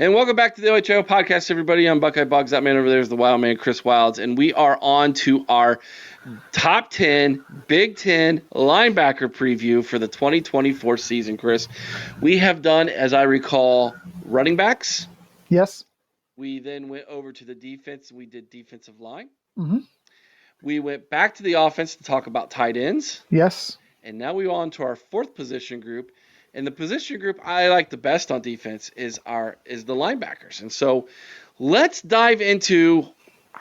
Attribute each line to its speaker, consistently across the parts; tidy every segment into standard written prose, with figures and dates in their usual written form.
Speaker 1: And welcome back to the OHIO podcast, everybody. I'm Buckeye Boggs. That man over there is the Wild Man, Chris Wilds. And we are on to our top 10 Big Ten linebacker preview for the 2024 season, Chris. We have done, as I recall, running backs.
Speaker 2: Yes.
Speaker 1: We then went over to the defense. We did defensive line.
Speaker 2: Mm-hmm.
Speaker 1: We went back to the offense to talk about tight ends.
Speaker 2: Yes.
Speaker 1: And now we on to our fourth position group. And the position group I like the best on defense is the linebackers. And so let's dive into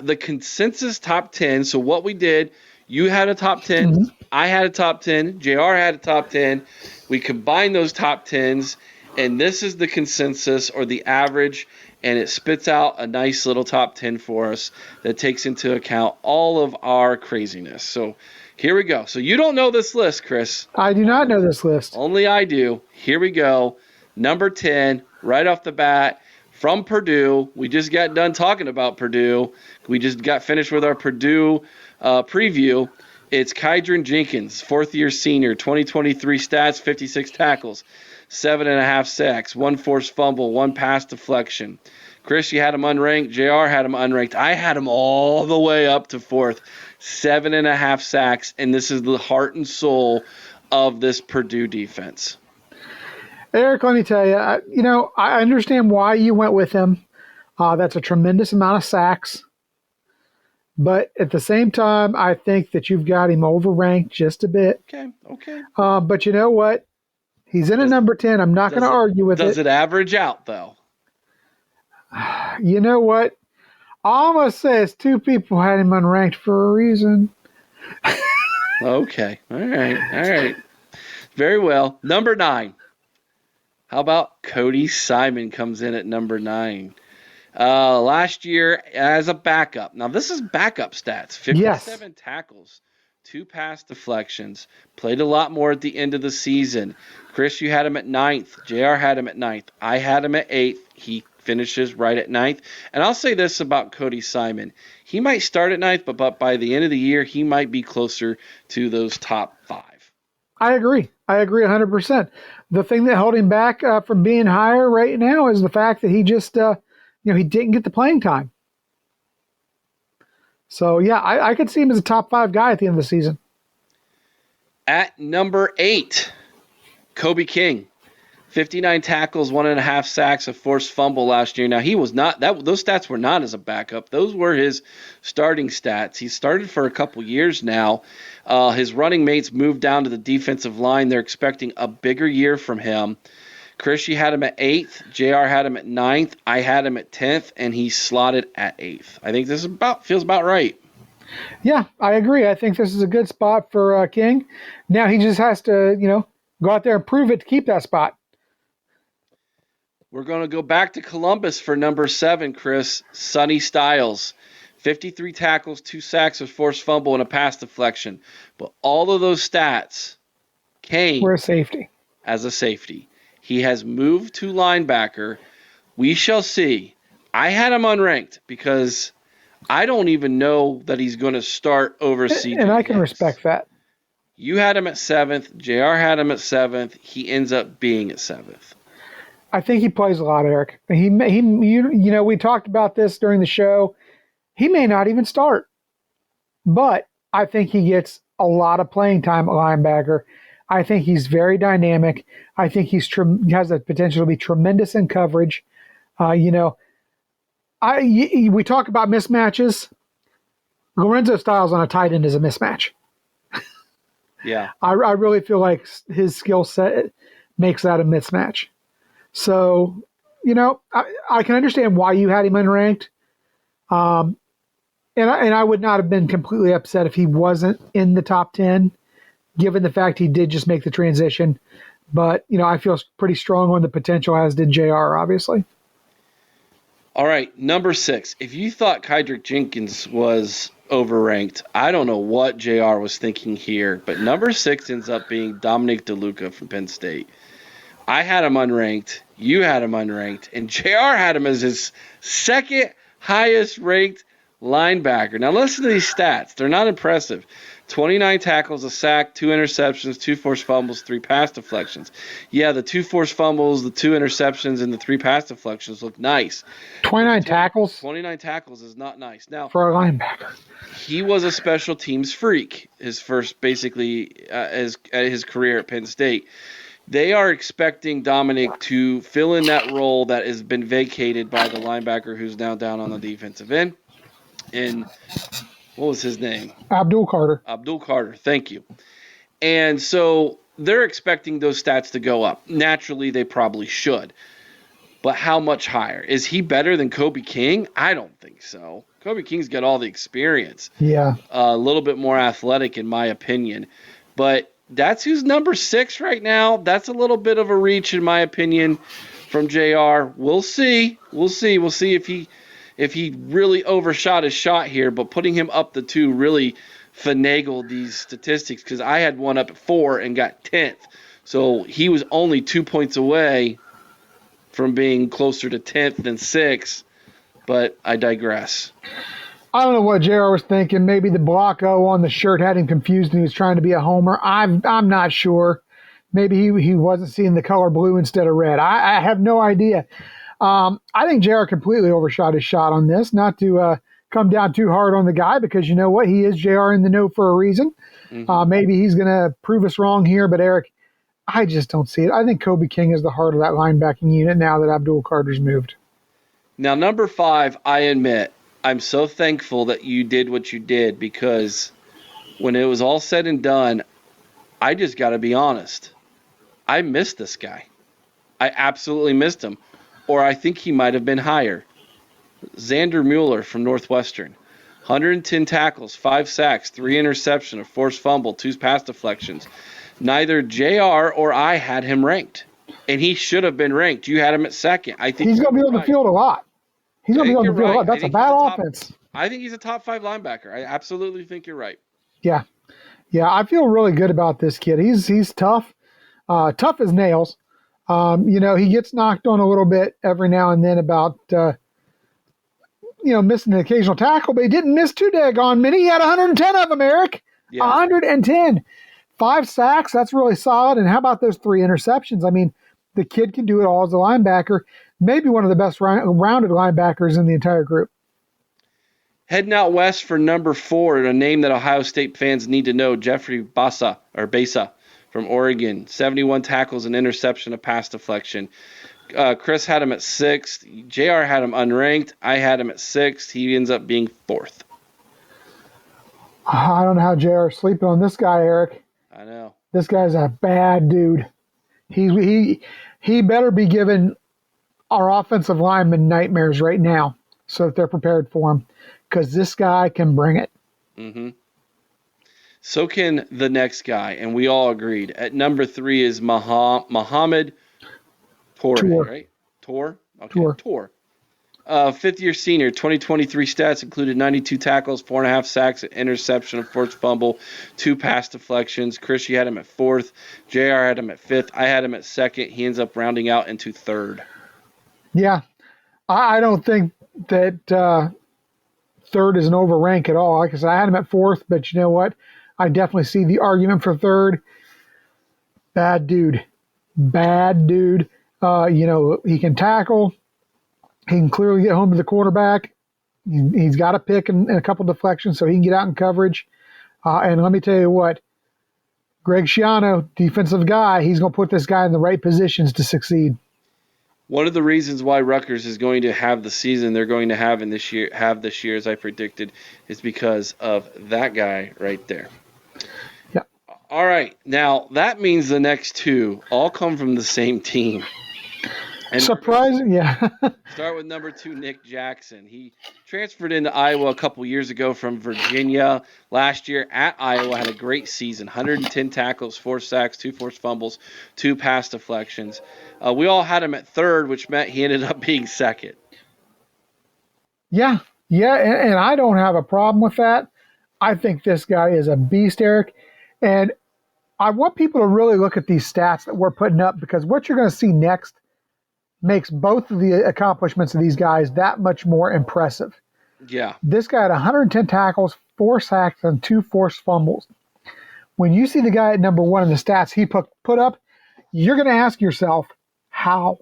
Speaker 1: the consensus top 10. So what we did, you had a top 10,
Speaker 2: Mm-hmm.
Speaker 1: I had a top 10, JR had a top 10. We combined those top 10s, and this is the consensus or the average, and it spits out a nice little top 10 for us that takes into account all of our craziness. So here we go. So you don't know this list, Chris.
Speaker 2: I do not know this list.
Speaker 1: Only I do. Here we go. Number 10, right off the bat, from Purdue. We just got done talking about Purdue. We just got finished with our Purdue preview. It's Kyon Jenkins, fourth-year senior, 2023 stats, 56 tackles, 7.5 sacks, 1 forced fumble, 1 pass deflection. Chris, you had him unranked. JR had him unranked. I had him all the way up to fourth. 7.5 sacks, and this is the heart and soul of this Purdue defense.
Speaker 2: Eric, let me tell you, I understand why you went with him. That's a tremendous amount of sacks. But at the same time, I think that you've got him overranked just a bit.
Speaker 1: Okay.
Speaker 2: But you know what? He's in a number 10. I'm not going to argue with it.
Speaker 1: Does it average out, though?
Speaker 2: You know what? All I'm going to say is 2 people had him unranked for a reason.
Speaker 1: Okay. All right. Very well. Number 9. How about Cody Simon comes in at number 9? Last year as a backup. Now, this is backup stats. 57 tackles, 2 pass deflections. Played a lot more at the end of the season. Chris, you had him at 9th. JR had him at 9th. I had him at 8th. He finishes right at 9th. And I'll say this about Cody Simon. He might start at 9th, but by the end of the year, he might be closer to those top 5.
Speaker 2: I agree 100%. The thing that held him back from being higher right now is the fact that he just, he didn't get the playing time. So, yeah, I could see him as a top 5 guy at the end of the season.
Speaker 1: At number 8, Kobe King. 59 tackles, 1.5 sacks, a forced fumble last year. Now, he was not those stats were not as a backup. Those were his starting stats. He started for a couple years now. His running mates moved down to the defensive line. They're expecting a bigger year from him. Chris, you had him at 8th. JR had him at 9th. I had him at 10th, and he slotted at 8th. I think this feels about right.
Speaker 2: Yeah, I agree. I think this is a good spot for King. Now he just has to, go out there and prove it to keep that spot.
Speaker 1: We're going to go back to Columbus for number 7, Chris. Sonny Styles. 53 tackles, 2 sacks, a forced fumble, and a pass deflection. But all of those stats came as a safety. He has moved to linebacker. We shall see. I had him unranked because I don't even know that he's going to start over CJ.
Speaker 2: And I can respect that.
Speaker 1: You had him at 7th. JR had him at 7th. He ends up being at 7th.
Speaker 2: I think he plays a lot, Eric. We talked about this during the show. He may not even start, but I think he gets a lot of playing time at linebacker. I think he's very dynamic. I think he has the potential to be tremendous in coverage. We talk about mismatches. Lorenzo Styles on a tight end is a mismatch.
Speaker 1: Yeah,
Speaker 2: I really feel like his skill set makes that a mismatch. So, I can understand why you had him unranked. And I would not have been completely upset if he wasn't in the top 10, given the fact he did just make the transition. But, I feel pretty strong on the potential, as did JR, obviously.
Speaker 1: All right, number 6. If you thought Kyon Jenkins was overranked, I don't know what JR was thinking here. But number 6 ends up being Dominic Duca from Penn State. I had him unranked. You had him unranked. And JR had him as his second highest ranked linebacker. Now listen to these stats. They're not impressive. 29 tackles, a sack, 2 interceptions, 2 forced fumbles, 3 pass deflections. Yeah, the 2 forced fumbles, the 2 interceptions, and the 3 pass deflections look nice.
Speaker 2: 29 tackles?
Speaker 1: 29 tackles is not nice. Now,
Speaker 2: for a linebacker.
Speaker 1: He was a special teams freak his first, basically, his career at Penn State. They are expecting Dominic to fill in that role that has been vacated by the linebacker who's now down on the defensive end. And what was his name?
Speaker 2: Abdul Carter.
Speaker 1: Abdul Carter, thank you. And so they're expecting those stats to go up. Naturally, they probably should. But how much higher? Is he better than Kobe King? I don't think so. Kobe King's got all the experience.
Speaker 2: Yeah.
Speaker 1: A little bit more athletic, in my opinion. But that's who's number 6 right now. That's a little bit of a reach, in my opinion, from JR. We'll see. We'll see if he really overshot his shot here. But putting him up the 2 really finagled these statistics, because I had one up at 4 and got 10th. So he was only 2 points away from being closer to 10th than 6th. But I digress.
Speaker 2: I don't know what JR was thinking. Maybe the block O on the shirt had him confused and he was trying to be a homer. I'm not sure. Maybe he wasn't seeing the color blue instead of red. I have no idea. I think JR completely overshot his shot on this. Not to come down too hard on the guy, because you know what? He is JR in the know for a reason. Mm-hmm. Maybe he's going to prove us wrong here. But, Eric, I just don't see it. I think Kobe King is the heart of that linebacking unit now that Abdul Carter's moved.
Speaker 1: Now, number 5, I admit, I'm so thankful that you did what you did, because when it was all said and done, I just got to be honest. I missed this guy. I absolutely missed him. Or I think he might have been higher. Xander Mueller from Northwestern. 110 tackles, 5 sacks, 3 interceptions, a forced fumble, 2 pass deflections. Neither JR or I had him ranked. And he should have been ranked. You had him at 2nd. I think
Speaker 2: he's going to be on the field a lot. He's going to be on the field a lot. That's a bad offense.
Speaker 1: I think he's a top 5 linebacker. I absolutely think you're right.
Speaker 2: Yeah. I feel really good about this kid. He's tough, tough as nails. He gets knocked on a little bit every now and then about, missing an occasional tackle, but he didn't miss too daggone many. He had 110 of them, Eric. Yeah. 110. 5 sacks. That's really solid. And how about those 3 interceptions? I mean, the kid can do it all as a linebacker. Maybe one of the best rounded linebackers in the entire group.
Speaker 1: Heading out west for number 4, a name that Ohio State fans need to know, Jeffreybasa from Oregon. 71 tackles, an interception, a pass deflection. Chris had him at 6th. JR had him unranked. I had him at 6th. He ends up being 4th.
Speaker 2: I don't know how JR is sleeping on this guy, Eric.
Speaker 1: I know.
Speaker 2: This guy's a bad dude. He better be giving our offensive linemen nightmares right now so that they're prepared for him, because this guy can bring it.
Speaker 1: Mm-hmm. So can the next guy, and we all agreed. At number 3 is Muhamad Taqi, right? Tor? Okay, Tor. 5th-year senior, 2023 stats included 92 tackles, 4.5 sacks, an interception, a forced fumble, 2 pass deflections. Chris, you had him at 4th. JR had him at 5th. I had him at 2nd. He ends up rounding out into 3rd.
Speaker 2: Yeah. I don't think that 3rd is an overrank at all. Like I said, I had him at 4th, but you know what? I definitely see the argument for 3rd. Bad dude. He can tackle. He can clearly get home to the quarterback. He's got a pick and a couple deflections so he can get out in coverage. And let me tell you what, Greg Schiano, defensive guy, he's going to put this guy in the right positions to succeed.
Speaker 1: One of the reasons why Rutgers is going to have the season they're going to have this year, as I predicted, is because of that guy right there.
Speaker 2: Yeah.
Speaker 1: All right. Now, that means the next 2 all come from the same team. And
Speaker 2: surprising, yeah.
Speaker 1: Start with number 2, Nick Jackson. He transferred into Iowa a couple years ago from Virginia. Last year at Iowa had a great season, 110 tackles, 4 sacks, 2 forced fumbles, 2 pass deflections. We all had him at 3rd, which meant he ended up being 2nd.
Speaker 2: Yeah, and I don't have a problem with that. I think this guy is a beast, Eric. And I want people to really look at these stats that we're putting up, because what you're going to see next makes both of the accomplishments of these guys that much more impressive.
Speaker 1: Yeah.
Speaker 2: This guy had 110 tackles, 4 sacks, and 2 forced fumbles. When you see the guy at number 1 in the stats he put up, you're going to ask yourself, how?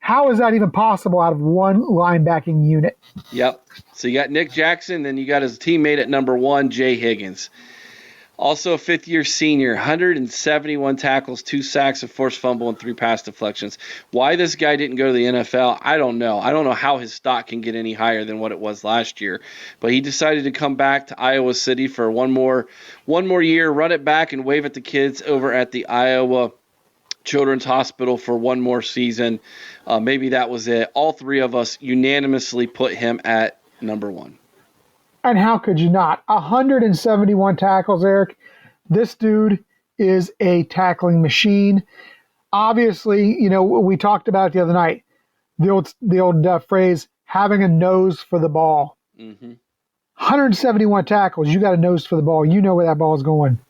Speaker 2: How is that even possible out of one linebacking unit?
Speaker 1: Yep. So you got Nick Jackson, then you got his teammate at number 1, Jay Higgins. Also a fifth-year senior, 171 tackles, 2 sacks, a forced fumble, and 3 pass deflections. Why this guy didn't go to the NFL, I don't know. I don't know how his stock can get any higher than what it was last year. But he decided to come back to Iowa City for one more year, run it back, and wave at the kids over at the Iowa Children's Hospital for one more season. Maybe that was it. All three of us unanimously put him at number 1.
Speaker 2: And how could you not? 171 tackles, Eric. This dude is a tackling machine. Obviously, we talked about it the other night. The old phrase, having a nose for the ball.
Speaker 1: Mm-hmm.
Speaker 2: 171 tackles. You got a nose for the ball. You know where that ball is going.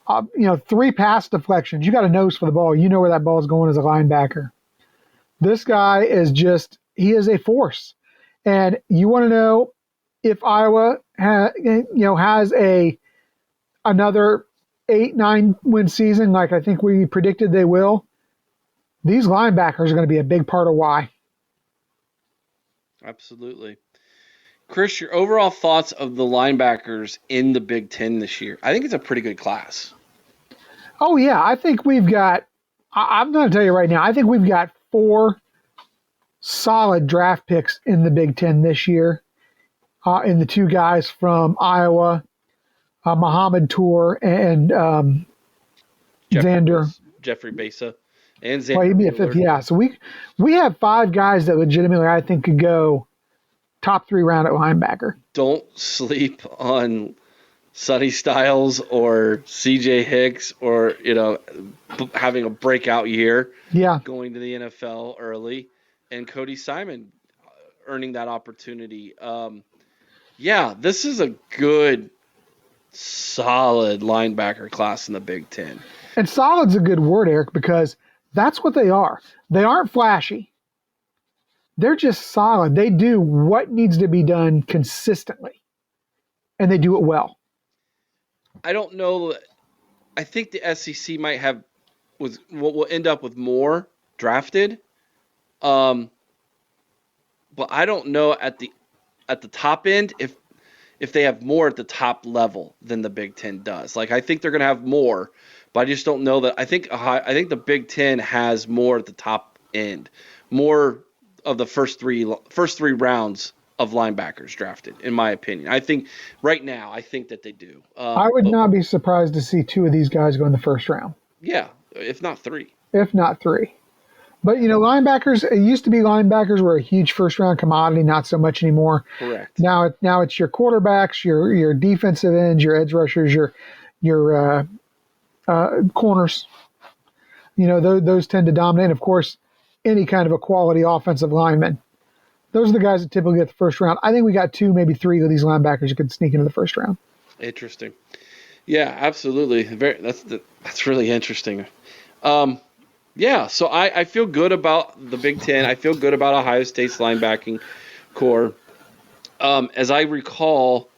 Speaker 2: 3 pass deflections. You got a nose for the ball. You know where that ball is going as a linebacker. This guy is he is a force. And you want to know if Iowa has another 8-9 win season, like I think we predicted they will, these linebackers are going to be a big part of why.
Speaker 1: Absolutely. Chris, your overall thoughts of the linebackers in the Big Ten this year? I think it's a pretty good class.
Speaker 2: Oh, yeah. I think we've got, I'm going to tell you right now, I think we've got 4 solid draft picks in the Big Ten this year. In the 2 guys from Iowa, Muhamad Taqi and
Speaker 1: Jeffreybasa and Xander.
Speaker 2: Well, he'd be a 5th, yeah. So we have 5 guys that legitimately I think could go top 3 round at linebacker.
Speaker 1: Don't sleep on Sonny Styles or CJ Hicks or, having a breakout year.
Speaker 2: Yeah.
Speaker 1: Going to the NFL early, and Cody Simon earning that opportunity. Yeah, this is a good, solid linebacker class in the Big Ten.
Speaker 2: And solid's a good word, Eric, because that's what they are. They aren't flashy. They're just solid. They do what needs to be done consistently, and they do it well.
Speaker 1: I don't know. I think the SEC might have will end up with more drafted. But I don't know at the top end if they have more at the top level than the Big Ten does. Like I think they're going to have more, but I just don't know that. I think the Big Ten has more at the top end, more of the first three rounds of linebackers drafted, in my opinion. I think right now, I think that they do.
Speaker 2: I would not be surprised to see 2 of these guys go in the first round.
Speaker 1: Yeah, if not 3.
Speaker 2: If not 3. But, linebackers, it used to be linebackers were a huge first-round commodity, not so much anymore.
Speaker 1: Correct.
Speaker 2: Now it's your quarterbacks, your defensive ends, your edge rushers, your corners. Those tend to dominate. And of course, any kind of a quality offensive lineman. Those are the guys that typically get the first round. I think we got 2, maybe 3 of these linebackers that could sneak into the first round.
Speaker 1: Interesting. Yeah, absolutely. That's really interesting. Yeah, so I feel good about the Big Ten. I feel good about Ohio State's linebacking core. As I recall,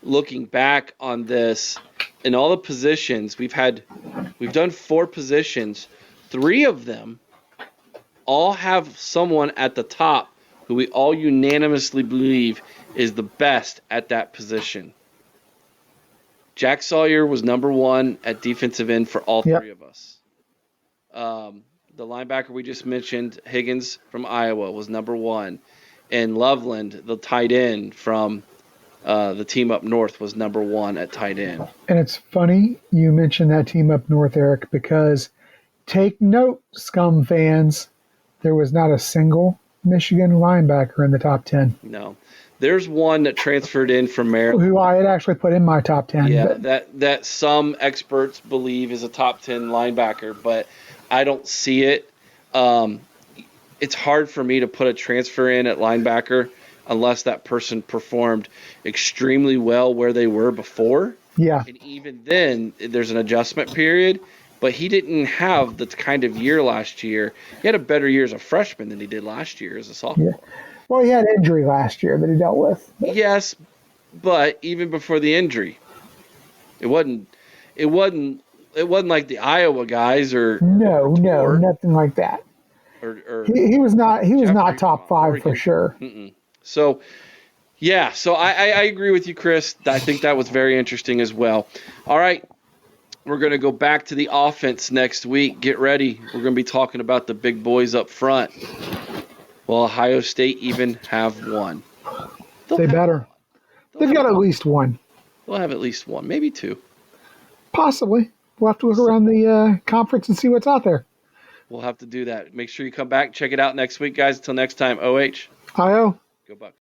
Speaker 1: looking back on this, in all the positions, we've done 4 positions. 3 of them all have someone at the top who we all unanimously believe is the best at that position. Jack Sawyer was number 1 at defensive end for all 3 of us. The linebacker we just mentioned, Higgins from Iowa, was number 1. And Loveland, the tight end from the team up north, was number 1 at tight end.
Speaker 2: And it's funny you mentioned that team up north, Eric, because take note, Scum fans, there was not a single Michigan linebacker in the top 10.
Speaker 1: No. There's one that transferred in from Maryland.
Speaker 2: Who I had actually put in my top 10.
Speaker 1: Yeah, that some experts believe is a top 10 linebacker, but I don't see it. It's hard for me to put a transfer in at linebacker unless that person performed extremely well where they were before.
Speaker 2: Yeah.
Speaker 1: And even then, there's an adjustment period, but he didn't have the kind of year last year. He had a better year as a freshman than he did last year as a sophomore.
Speaker 2: Well, he had injury last year that he dealt with.
Speaker 1: Yes, but even before the injury, it wasn't it wasn't it wasn't like the Iowa guys or
Speaker 2: No,
Speaker 1: Tor
Speaker 2: nothing like that.
Speaker 1: or
Speaker 2: He was not
Speaker 1: Jeffrey from
Speaker 2: top five for
Speaker 1: Oregon.
Speaker 2: sure.
Speaker 1: Mm-mm. So yeah, so I agree with you, Chris. I think that was very interesting as well. All right, we're going to go back to the offense next week. Get ready. We're going to be talking about the big boys up front. Will Ohio State even have one?
Speaker 2: They better. They've got at least one.
Speaker 1: They'll have at least one, maybe two.
Speaker 2: Possibly. We'll have to look around the conference and see what's out there.
Speaker 1: We'll have to do that. Make sure you come back. Check it out next week, guys. Until next time, OH.
Speaker 2: IO.
Speaker 1: Go Bucks.